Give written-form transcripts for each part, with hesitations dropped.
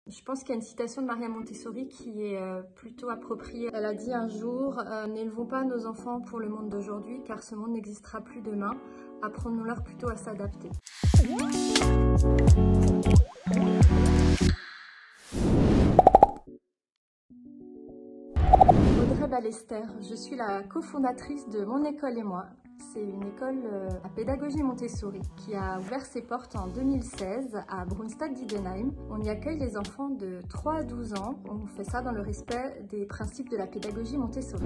Je pense qu'il y a une citation de Maria Montessori qui est plutôt appropriée. Elle a dit un jour « N'élevons pas nos enfants pour le monde d'aujourd'hui, car ce monde n'existera plus demain. Apprenons-leur plutôt à s'adapter. » Audrey Ballester, je suis la cofondatrice de Mon École et Moi. C'est une école à pédagogie Montessori qui a ouvert ses portes en 2016 à Brunstad-Diedenheim. On y accueille les enfants de 3 à 12 ans. On fait ça dans le respect des principes de la pédagogie Montessori.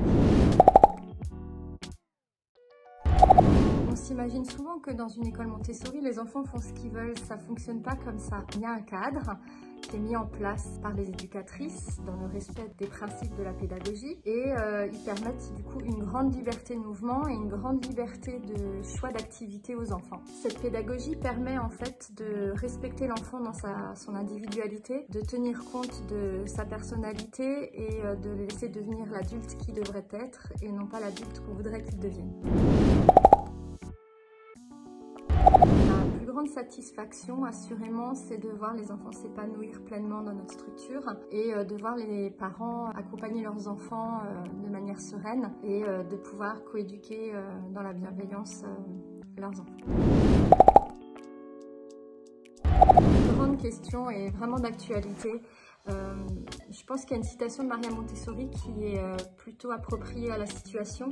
On s'imagine souvent que dans une école Montessori, les enfants font ce qu'ils veulent. Ça ne fonctionne pas comme ça. Il y a un cadre qui est mis en place par les éducatrices dans le respect des principes de la pédagogie et ils permettent du coup une grande liberté de mouvement et une grande liberté de choix d'activité aux enfants. Cette pédagogie permet en fait de respecter l'enfant dans son individualité, de tenir compte de sa personnalité et de le laisser devenir l'adulte qu'il devrait être et non pas l'adulte qu'on voudrait qu'il devienne. La plus grande satisfaction, assurément, c'est de voir les enfants s'épanouir pleinement dans notre structure et de voir les parents accompagner leurs enfants de manière sereine et de pouvoir coéduquer dans la bienveillance leurs enfants. La grande question est vraiment d'actualité. Je pense qu'il y a une citation de Maria Montessori qui est plutôt appropriée à la situation.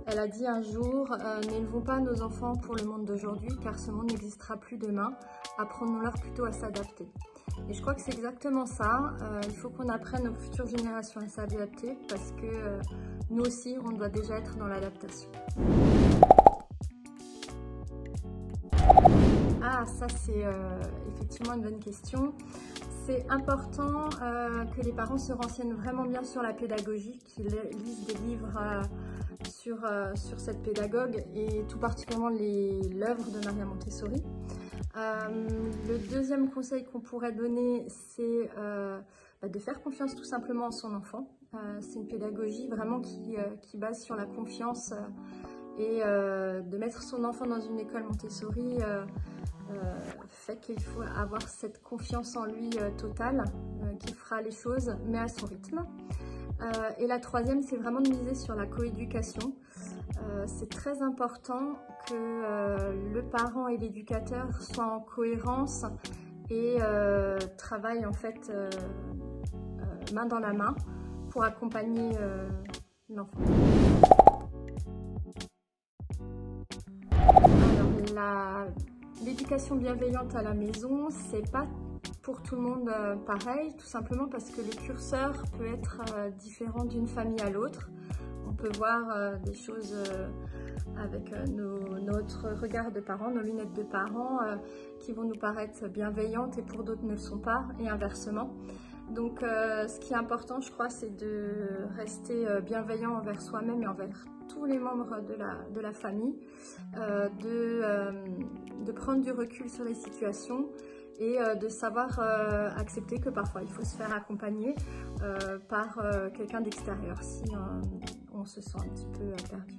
Elle a dit un jour « N'élevons pas nos enfants pour le monde d'aujourd'hui, car ce monde n'existera plus demain. Apprenons-leur plutôt à s'adapter. » Et je crois que c'est exactement ça. Il faut qu'on apprenne aux futures générations à s'adapter parce que nous aussi, on doit déjà être dans l'adaptation. Ah, ça c'est effectivement une bonne question. C'est important que les parents se renseignent vraiment bien sur la pédagogie, qu'ils lisent des livres sur cette pédagogue et tout particulièrement l'œuvre de Maria Montessori. Le deuxième conseil qu'on pourrait donner, c'est de faire confiance tout simplement en son enfant. C'est une pédagogie vraiment qui base sur la confiance et de mettre son enfant dans une école Montessori fait qu'il faut avoir cette confiance en lui totale, qu'il fera les choses mais à son rythme. Et la troisième, c'est vraiment de miser sur la coéducation. C'est très important que le parent et l'éducateur soient en cohérence et travaillent en fait main dans la main pour accompagner l'enfant. Alors, l'éducation bienveillante à la maison, c'est pas pour tout le monde pareil, tout simplement parce que le curseur peut être différent d'une famille à l'autre. On peut voir des choses avec notre regard de parents, nos lunettes de parents, qui vont nous paraître bienveillantes et pour d'autres ne le sont pas, et inversement. Donc ce qui est important, je crois, c'est de rester bienveillant envers soi-même et envers tous les membres de la famille, de prendre du recul sur les situations et de savoir accepter que parfois il faut se faire accompagner par quelqu'un d'extérieur si on se sent un petit peu perdu.